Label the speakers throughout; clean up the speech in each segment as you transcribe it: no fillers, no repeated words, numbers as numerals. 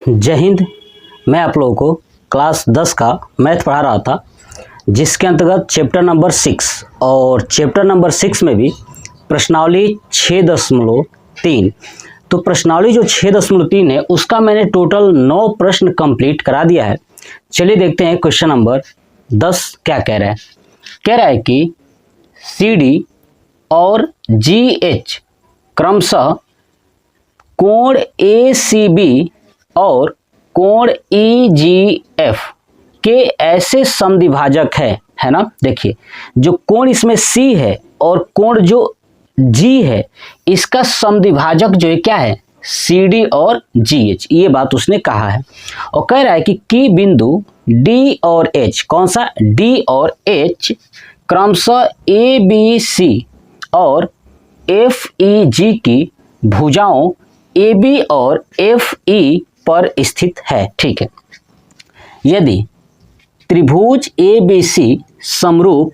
Speaker 1: जय हिंद। मैं आप लोगों को क्लास 10 का मैथ पढ़ा रहा था, जिसके अंतर्गत चैप्टर नंबर 6 और चैप्टर नंबर 6 में भी प्रश्नावली 6.3। तो प्रश्नावली जो 6.3 है उसका मैंने टोटल 9 प्रश्न कंप्लीट करा दिया है। चलिए देखते हैं क्वेश्चन नंबर 10 क्या कह रहा है। कह रहा है कि CD और GH क्रमशः कोण ACB और कोण EGF के ऐसे समद्विभाजक है ना। देखिए जो कोण इसमें C है और कोण जो G है, इसका समद्विभाजक जो है क्या है, CD और GH। ये बात उसने कहा है और कह रहा है कि बिंदु D और H, कौन सा D और H क्रमशः ABC और FEG की भुजाओं AB और FE पर स्थित है। ठीक है, यदि त्रिभुज ABC समरूप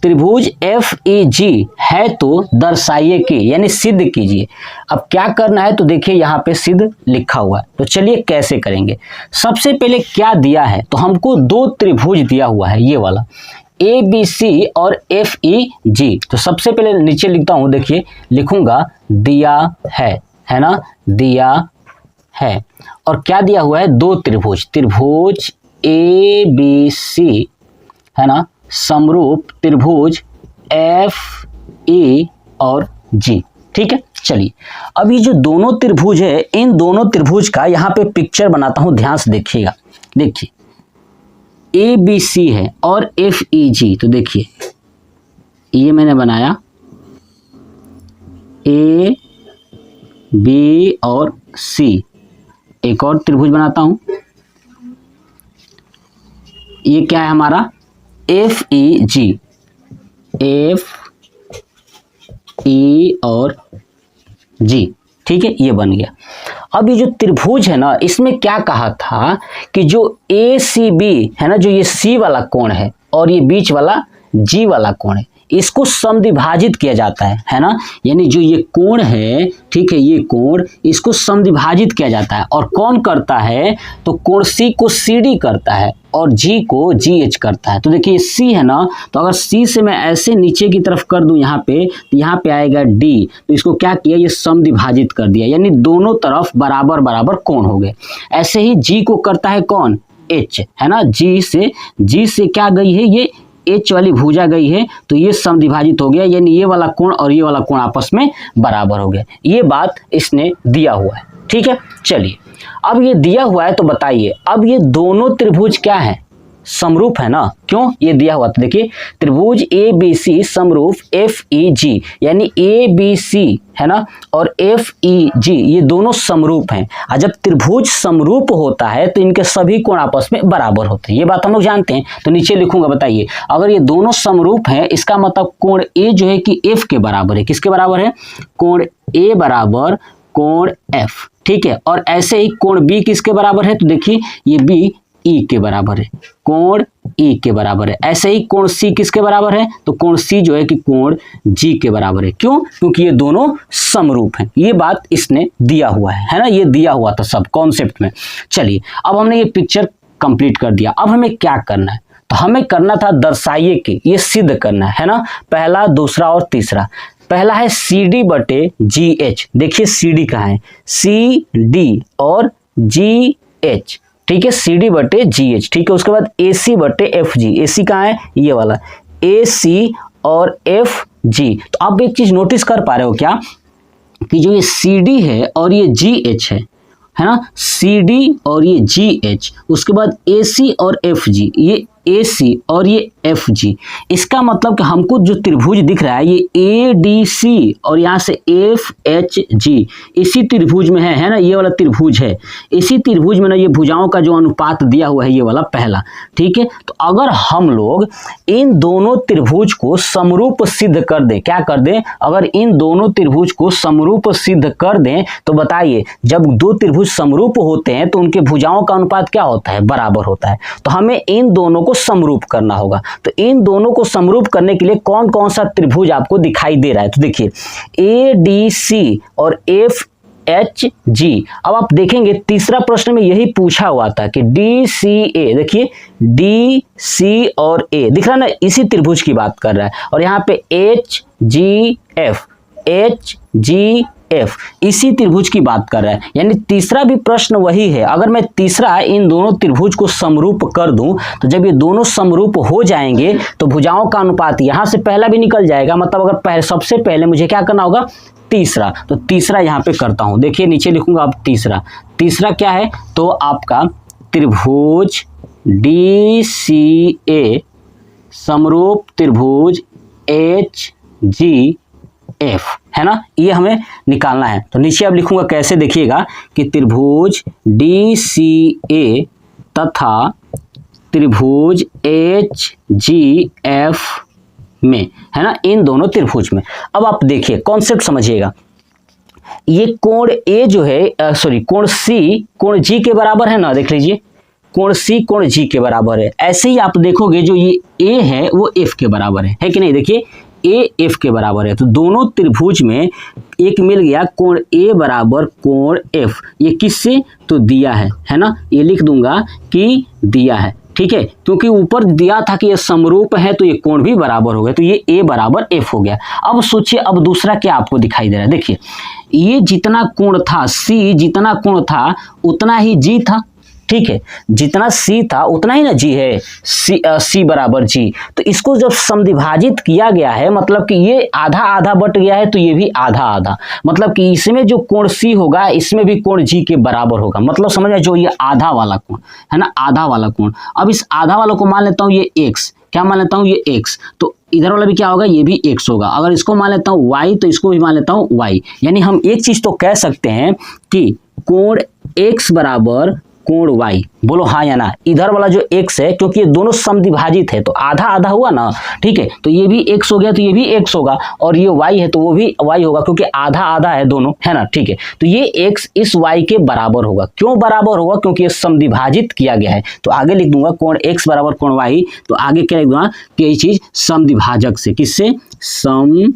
Speaker 1: त्रिभुज FEG है तो दर्शाइए कि, यानी सिद्ध कीजिए। अब क्या करना है तो देखिए यहाँ पे सिद्ध लिखा हुआ है, तो चलिए कैसे करेंगे। सबसे पहले क्या दिया है, तो हमको दो त्रिभुज दिया हुआ है, ये वाला ABC और FEG। तो सबसे पहले नीचे लिखता हूँ, देखिए लिखूंगा दिया है ना, दिया है। और क्या दिया हुआ है, दो त्रिभुज, त्रिभुज ABC है ना समरूप त्रिभुज FE और G। ठीक है, चलिए अब ये जो दोनों त्रिभुज है, इन दोनों त्रिभुज का यहाँ पे पिक्चर बनाता हूँ, ध्यान से देखिएगा। देखिए ABC है और FEG, तो देखिए ये मैंने बनाया A B और C। एक और त्रिभुज बनाता हूं, ये क्या है हमारा FEG, FE और G। ठीक है, ये बन गया। अब ये जो त्रिभुज है ना, इसमें क्या कहा था कि जो ACB है ना, जो ये C वाला कोण है और ये बीच वाला G वाला कोण है, इसको समद्विभाजित किया जाता है ना। यानी जो ये कोण है, ठीक है, ये कोण, इसको समद्विभाजित किया जाता है। और कौन करता है, तो कोण C को CD करता है और G को GH करता है। तो देखिए C है ना, तो अगर C से मैं ऐसे नीचे की तरफ कर दूं यहाँ पे, तो यहाँ पे आएगा D। तो इसको क्या किया, ये समद्विभाजित कर दिया, यानी दोनों तरफ बराबर बराबर कोण हो गए। ऐसे ही G को करता है कौन, H है ना। G से क्या गई है, ये H वाली भुजा गई है, तो ये समद्विभाजित हो गया, यानी ये वाला कोण और ये वाला कोण आपस में बराबर हो गया। ये बात इसने दिया हुआ है। ठीक है, चलिए अब ये दिया हुआ है तो बताइए, अब ये दोनों त्रिभुज क्या है, समरूप है ना। क्यों, ये दिया हुआ, तो देखिए त्रिभुज ABC समरूप FEG, यानी ABC है ना और FEG ये दोनों समरूप हैं। और जब त्रिभुज समरूप होता है तो इनके सभी कोण आपस में बराबर होते हैं, ये बात हम लोग जानते हैं। तो नीचे लिखूंगा, बताइए अगर ये दोनों समरूप हैं, इसका मतलब कोण A जो है कि F के बराबर है। किसके बराबर है, कोण A बराबर कोण F। ठीक है, और ऐसे ही कोण B किसके बराबर है, तो देखिए ये B E के बराबर है, कोण E के बराबर है। ऐसे ही कोण C किसके बराबर है, तो कोण C जो है कि कोण G के बराबर है। क्यों, क्योंकि ये दोनों समरूप हैं। ये बात इसने दिया हुआ है ना, ये दिया हुआ था सब कॉन्सेप्ट में। चलिए अब हमने ये पिक्चर कंप्लीट कर दिया। अब हमें क्या करना है, तो हमें करना था दर्शाइए कि, ये सिद्ध करना है ना। पहला, दूसरा और तीसरा। पहला है CD बटे GH। देखिए CD कहाँ है, CD और GH। ठीक है, CD बटे GH। ठीक है, उसके बाद AC बटे FG। AC कहाँ है, ये वाला AC और FG। तो आप एक चीज नोटिस कर पा रहे हो क्या, कि जो ये CD है और ये GH है ना, CD और ये GH, उसके बाद AC और FG, ये AC और ये FG। इसका मतलब कि हमको जो त्रिभुज दिख रहा है, ये ADC और यहाँ से FHG इसी त्रिभुज में है ना, ये वाला त्रिभुज है। इसी त्रिभुज में ना ये भुजाओं का जो अनुपात दिया हुआ है, ये वाला पहला। ठीक है, तो अगर हम लोग इन दोनों त्रिभुज को समरूप सिद्ध कर दें, क्या कर दें, अगर इन दोनों त्रिभुज को समरूप सिद्ध कर दें, तो बताइए जब दो त्रिभुज समरूप होते हैं तो उनके भुजाओं का अनुपात क्या होता है, बराबर होता है। तो हमें इन दोनों को समरूप करना होगा। तो इन दोनों को समरूप करने के लिए कौन कौन सा त्रिभुज आपको दिखाई दे रहा है, तो देखिए ADC और एच जी। अब आप देखेंगे तीसरा प्रश्न में यही पूछा हुआ था कि डी सी ए, देखिए डी सी और ए दिख रहा है ना, इसी त्रिभुज की बात कर रहा है। और यहाँ पे H G F, H G F इसी त्रिभुज की बात कर रहा है, यानी तीसरा भी प्रश्न वही है। अगर मैं तीसरा इन दोनों त्रिभुज को समरूप कर दूं तो जब ये दोनों समरूप हो जाएंगे तो भुजाओं का अनुपात यहां से पहला भी निकल जाएगा। मतलब अगर सबसे पहले मुझे क्या करना होगा, तीसरा, तो तीसरा यहां पे करता हूं। देखिए नीचे लिखूंगा अब तीसरा क्या है, तो आपका त्रिभुज डी सी ए समरूप त्रिभुज एच जी एफ है ना, ये हमें निकालना है। तो नीचे अब लिखूंगा कैसे, देखिएगा कि त्रिभुज डी सी ए तथा त्रिभुज एच जी एफ में, है ना, इन दोनों त्रिभुज में। अब आप देखिए कॉन्सेप्ट समझिएगा, ये कोण ए जो है सॉरी कोण सी कोण जी के बराबर है ना, देख लीजिए कोण सी कोण जी के बराबर है। ऐसे ही आप देखोगे जो ये ए है वो एफ के बराबर है कि नहीं, देखिए ए एफ के बराबर है। तो दोनों त्रिभुज में एक मिल गया कोण ए बराबर कोण एफ, ये किससे, तो दिया है ना, ये लिख दूंगा कि दिया है, ठीक है, क्योंकि ऊपर दिया था कि ये समरूप है तो ये कोण भी बराबर हो गया, तो ये ए बराबर एफ हो गया। अब सोचिए अब दूसरा क्या आपको दिखाई दे रहा है, देखिए ये जितना कोण था सी, जितना कोण था उतना ही जी था, ठीक है, जितना सी था उतना ही ना जी है, सी बराबर जी। तो इसको जब समद्विभाजित किया गया है, मतलब कि ये आधा आधा बट गया है तो ये भी आधा आधा, मतलब कि इसमें जो कोण सी होगा इसमें भी कोण जी के बराबर होगा। मतलब समझ में, जो ये आधा वाला कोण है ना, आधा वाला कोण, अब इस आधा वाला को मान लेता हूँ ये एक्स, क्या मान लेता हूँ ये एक्स, तो इधर वाला भी क्या होगा, ये भी एक्स होगा। अगर इसको मान लेता हूँ वाई तो इसको भी मान लेता हूँ वाई। यानी हम एक चीज तो कह सकते हैं कि कोण एक्स बराबर कोण y, बोलो हाँ या ना। इधर वाला जो x है, क्योंकि ये दोनों समद्विभाजित है तो आधा आधा हुआ ना, ठीक है, तो ये भी x हो गया तो ये भी x होगा, और ये y है तो वो भी y होगा, क्योंकि आधा आधा है दोनों, है ना, ठीक है। तो ये x इस y के बराबर होगा। क्यों बराबर होगा, क्योंकि ये समद्विभाजित किया गया है। तो आगे लिख दूंगा कोण x बराबर कोण y, तो आगे क्या लिख दूंगा कि ये चीज समद्विभाजक से, किससे, समद्विभाजक,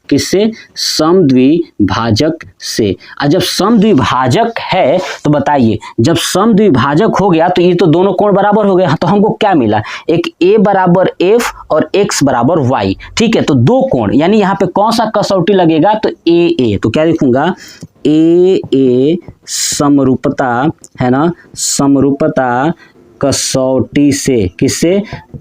Speaker 1: किससे, समद्विभाजक से। और जब समद्विभाजक है तो बताइए, जब समद्विभाजक हो गया तो ये तो दोनों कोण बराबर हो गए, तो हमको क्या मिला, एक a बराबर f और x बराबर y, ठीक है। तो दो कोण, यानी यहाँ पे कौन सा कसौटी लगेगा, तो a, तो क्या लिखूंगा a समरूपता, है ना, समरूपता कसौटी से, किससे,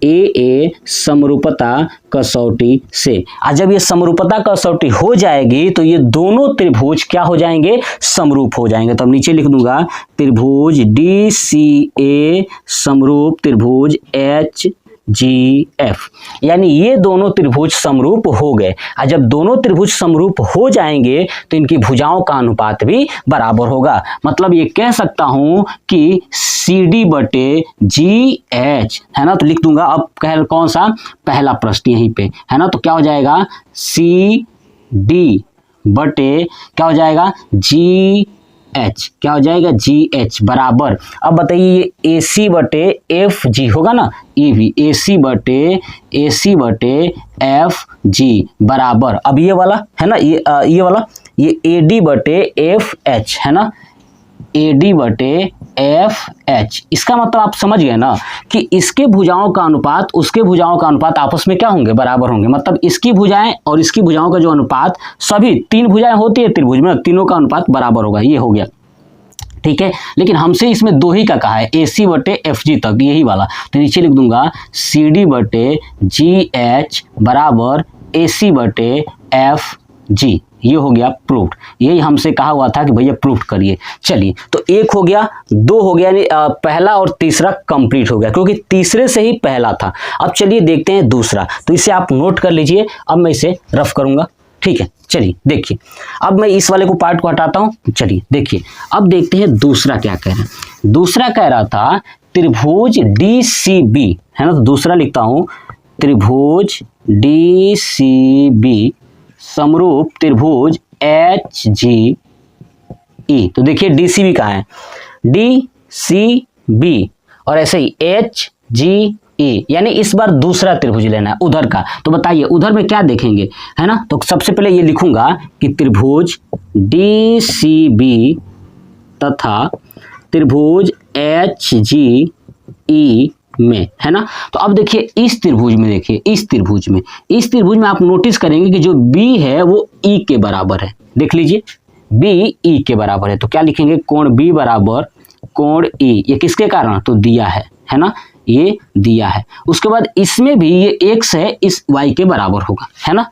Speaker 1: ए समरूपता कसौटी से। और जब ये समरूपता कसौटी हो जाएगी तो ये दोनों त्रिभुज क्या हो जाएंगे, समरूप हो जाएंगे। तो अब नीचे लिख दूंगा त्रिभुज डी सी ए समरूप त्रिभुज एच जी एफ, यानी ये दोनों त्रिभुज समरूप हो गए। और जब दोनों त्रिभुज समरूप हो जाएंगे तो इनकी भुजाओं का अनुपात भी बराबर होगा। मतलब ये कह सकता हूं कि सी डी बटे जी एच, है ना, तो लिख दूंगा अब कौन सा, पहला प्रश्न यहीं पे, है ना, तो क्या हो जाएगा सी डी बटे क्या हो जाएगा जी एच, क्या हो जाएगा जी एच बराबर, अब बताइए ये ए सी बटे एफ जी होगा ना, ये भी ए सी बटे एफ जी बराबर, अब ये वाला है ना, ये वाला ये ए डी बटे एफ एच, है ना, ए डी बटे एफ एच। इसका मतलब आप समझ गए ना कि इसके भुजाओं का अनुपात उसके भुजाओं का अनुपात आपस में क्या होंगे, बराबर होंगे। मतलब इसकी भुजाएं और इसकी भुजाओं का जो अनुपात, सभी तीन भुजाएं होती है त्रिभुज में, तीनों का अनुपात बराबर होगा, ये हो गया, ठीक है। लेकिन हमसे इसमें दो ही का कहा है, ए सी बटे एफ जी तक, यही वाला, तो नीचे लिख दूंगा सी डी बटे जी एच बराबर ए सी बटे एफ जी, ये हो गया प्रूफ्ड। यही हमसे कहा हुआ था कि भैया प्रूफ करिए। चलिए, तो एक हो गया, दो हो गया, यानी पहला और तीसरा कंप्लीट हो गया, क्योंकि तीसरे से ही पहला था। अब चलिए देखते हैं दूसरा, तो इसे आप नोट कर लीजिए, अब मैं इसे रफ करूंगा, ठीक है। चलिए देखिए, अब मैं इस वाले को पार्ट को हटाता हूं। चलिए देखिए, अब देखते हैं दूसरा क्या कह रहा है। दूसरा कह रहा था त्रिभुज डी सी बी, है ना, तो दूसरा लिखता हूं त्रिभुज डी सी बी समरूप त्रिभुज एच जी ई। तो देखिए डी सी बी कहाँ है, डी सी बी, और ऐसे ही एच जी ए, यानी इस बार दूसरा त्रिभुज लेना है उधर का। तो बताइए उधर में क्या देखेंगे, है ना। तो सबसे पहले ये लिखूंगा कि त्रिभुज DCB तथा त्रिभुज HGE में, है ना। तो अब देखिए इस त्रिभुज में, देखिए इस त्रिभुज में आप नोटिस करेंगे कि जो B है वो E के बराबर है। देख लीजिए B E के बराबर है, तो क्या लिखेंगे, कोण B बराबर कोण E। ये किसके कारण, तो दिया है ना, ये दिया है। उसके बाद इसमें भी ये x है, इस y के बराबर होगा, है ना।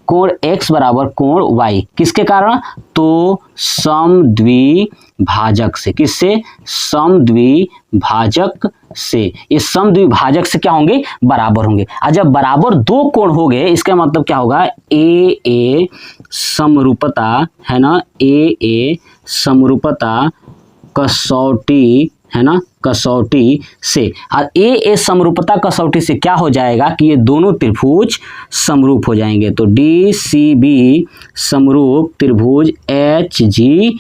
Speaker 1: कोण x बराबर कोण y, किसके कारण, तो समद्विभाजक से। किससे, समद्विभाजक से। ये समद्विभाजक से क्या होंगे, बराबर होंगे। और जब बराबर दो कोण हो गए, इसका मतलब क्या होगा, ए समरूपता, है ना, ए समरूपता कसौटी, है ना, कसौटी से। और ए समरूपता कसौटी से क्या हो जाएगा कि ये दोनों त्रिभुज समरूप हो जाएंगे। तो DCB समरूप त्रिभुज HGE।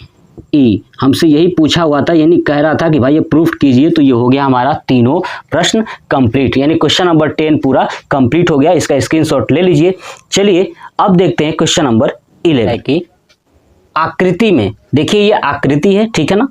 Speaker 1: हमसे यही पूछा हुआ था, यानी कह रहा था कि भाई ये प्रूफ कीजिए। तो ये हो गया हमारा तीनों प्रश्न कंप्लीट, यानी क्वेश्चन नंबर 10 पूरा कंप्लीट हो गया। इसका स्क्रीनशॉट ले लीजिए। चलिए अब देखते हैं क्वेश्चन नंबर 11 की आकृति में। देखिए ये आकृति है, ठीक है ना।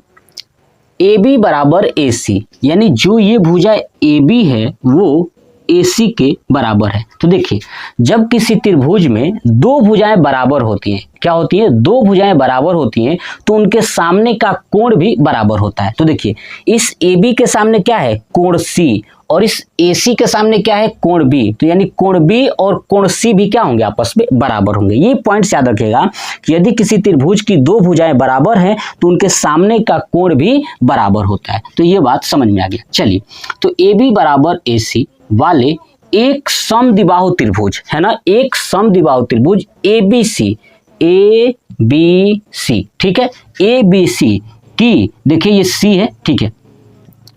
Speaker 1: AB बराबर AC, यानी जो ये भुजा AB है वो AC के बराबर है। तो देखिए जब किसी त्रिभुज में दो भुजाएं बराबर होती हैं, क्या होती है, दो भुजाएं बराबर होती हैं, तो उनके सामने का कोण भी बराबर होता है। तो देखिए इस AB के सामने क्या है, कोण C, और इस AC के सामने क्या है, कोण B। तो यानी कोण B और कोण C भी क्या होंगे, आपस में बराबर होंगे। ये पॉइंट याद रखिएगा कि यदि किसी त्रिभुज की दो भुजाएं बराबर हैं तो उनके सामने का कोण भी बराबर होता है। तो ये बात समझ में आ गया। चलिए, तो AB बराबर AC वाले एक समद्विबाहु त्रिभुज, है ना, एक समद्विबाहु त्रिभुज ABC, ठीक है, ABC की, देखिए ये C है, ठीक है।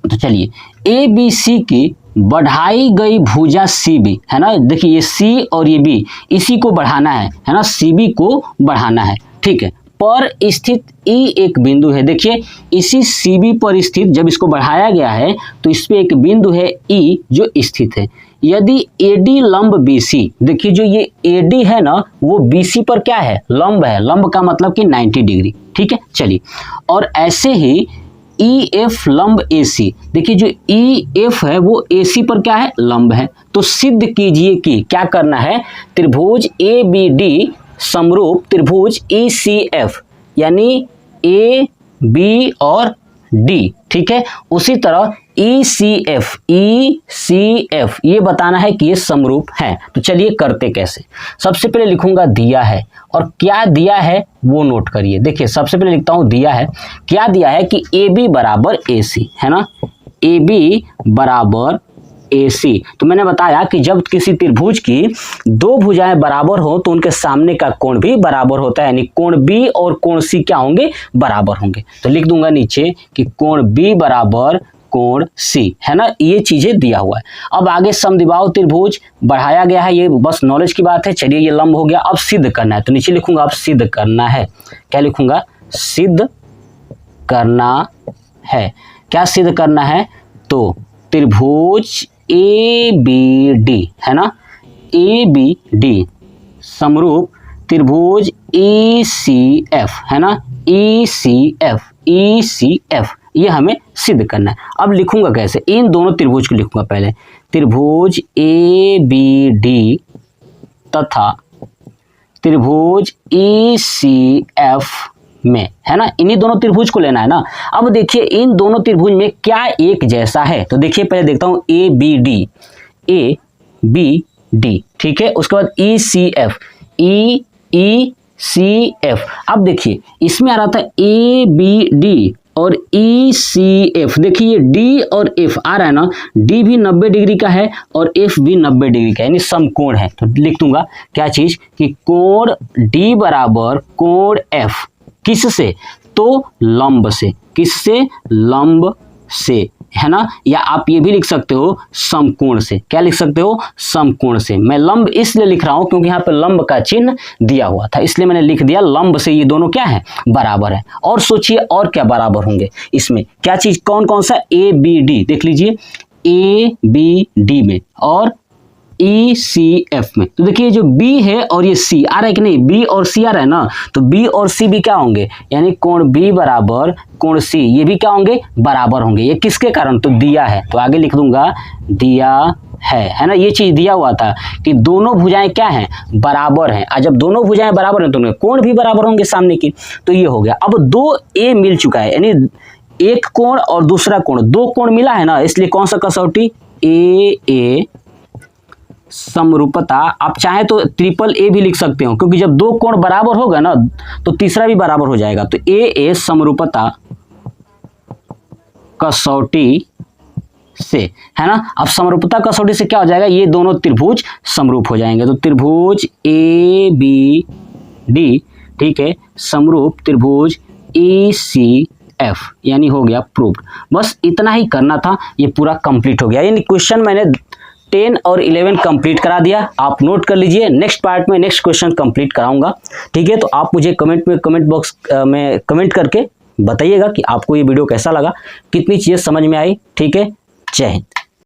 Speaker 1: तो चलिए ABC की बढ़ाई गई भुजा CB, है ना, देखिए ये C और ये B, इसी को बढ़ाना है ना, CB को बढ़ाना है, ठीक है। पर स्थित E एक बिंदु है। देखिए इसी CB पर स्थित, जब इसको बढ़ाया गया है तो इस पे एक बिंदु है E जो स्थित है। यदि AD लंब BC, देखिए जो ये AD है ना वो BC पर क्या है, लंब है। लंब का मतलब कि 90 डिग्री, ठीक है। चलिए, और ऐसे ही EF लंब AC, देखिए जो EF है वो AC पर क्या है, लंब है। तो सिद्ध कीजिए कि क्या करना है, त्रिभुज ABD समरूप त्रिभुज ECF, यानी AB और D, ठीक है। उसी तरह ECF ये बताना है कि ये समरूप है। तो चलिए करते कैसे। सबसे पहले लिखूंगा दिया है, और क्या दिया है वो नोट करिए। देखिए सबसे पहले लिखता हूं दिया है, क्या दिया है कि AB बराबर AC, है ना, AB बराबर AC। तो मैंने बताया कि जब किसी त्रिभुज की दो भुजाएं बराबर हो तो उनके सामने का कोण भी बराबर होता है, यानी कोण B और कोण C क्या होंगे, बराबर होंगे। तो लिख दूंगा नीचे कि कोण B बराबर कोण C, है ना, ये चीजें दिया हुआ है। अब आगे समद्विबाहु त्रिभुज बढ़ाया गया है, ये बस नॉलेज की बात है। चलिए ये लंब हो गया, अब सिद्ध करना है। तो नीचे लिखूंगा अब सिद्ध करना है। क्या लिखूंगा, सिद्ध करना है। क्या सिद्ध करना है, तो त्रिभुज ABD, है ना, ABD समरूप त्रिभुज ECF, है ना, ECF ये हमें सिद्ध करना है। अब लिखूंगा कैसे, इन दोनों त्रिभुज को लिखूंगा पहले, त्रिभुज ABD तथा त्रिभुज ECF में, है ना, इन्हीं दोनों त्रिभुज को लेना है ना। अब देखिए इन दोनों त्रिभुज में क्या एक जैसा है, तो देखिए पहले देखता हूं ABD, ठीक है। उसके बाद ECF, ECF। अब देखिए इसमें आ रहा था ABD और ECF, देखिए ये D और F आ रहा है ना, D भी 90 डिग्री का है और F भी 90 डिग्री का है, यानी समकोण है। तो लिख दूंगा क्या चीज कि कोण D बराबर कोण F, किससे, तो लंब से। किससे, लंब से, है ना, या आप ये भी लिख सकते हो समकोण से। क्या लिख सकते हो, समकोण से। मैं लंब इसलिए लिख रहा हूं क्योंकि यहाँ पे लंब का चिन्ह दिया हुआ था, इसलिए मैंने लिख दिया लंब से ये दोनों क्या है, बराबर है। और सोचिए और क्या बराबर होंगे इसमें, क्या चीज, कौन कौन सा, ABD, देख लीजिए ए बी डी में और ई सी एफ में। तो देखिए जो बी है और ये सी आ रहा है कि नहीं, बी और सी आ रहा है ना, तो बी और सी भी क्या होंगे, यानी कोण बी बराबर कोण सी, ये भी क्या होंगे, बराबर होंगे। ये किसके कारण, तो दिया है, तो आगे लिख दूंगा दिया है ना। ये चीज दिया हुआ था कि दोनों भुजाएं क्या हैं, बराबर हैं। और जब दोनों भुजाएं बराबर हैं तो उनके कोण भी बराबर होंगे सामने की, तो ये हो गया। अब दो ए मिल चुका है, यानी एक कोण और दूसरा कोण, दो कोण मिला है ना, इसलिए कौन सा कसौटी, ए समरूपता। आप चाहे तो ट्रिपल ए भी लिख सकते हो, क्योंकि जब दो कोण बराबर होगा ना तो तीसरा भी बराबर हो जाएगा। तो ए समरूपता कसौटी से, है ना। अब समरूपता कसौटी से क्या हो जाएगा, ये दोनों त्रिभुज समरूप हो जाएंगे। तो त्रिभुज ए बी डी, ठीक है, समरूप त्रिभुज ई सी एफ, यानी हो गया प्रूव्ड। बस इतना ही करना था, ये पूरा कंप्लीट हो गया। यानी क्वेश्चन मैंने 10 और 11 कंप्लीट करा दिया, आप नोट कर लीजिए। नेक्स्ट पार्ट में नेक्स्ट क्वेश्चन कंप्लीट कराऊंगा, ठीक है। तो आप मुझे कमेंट बॉक्स में कमेंट करके बताइएगा कि आपको ये वीडियो कैसा लगा, कितनी चीज़ें समझ में आई, ठीक है। जय हिंद।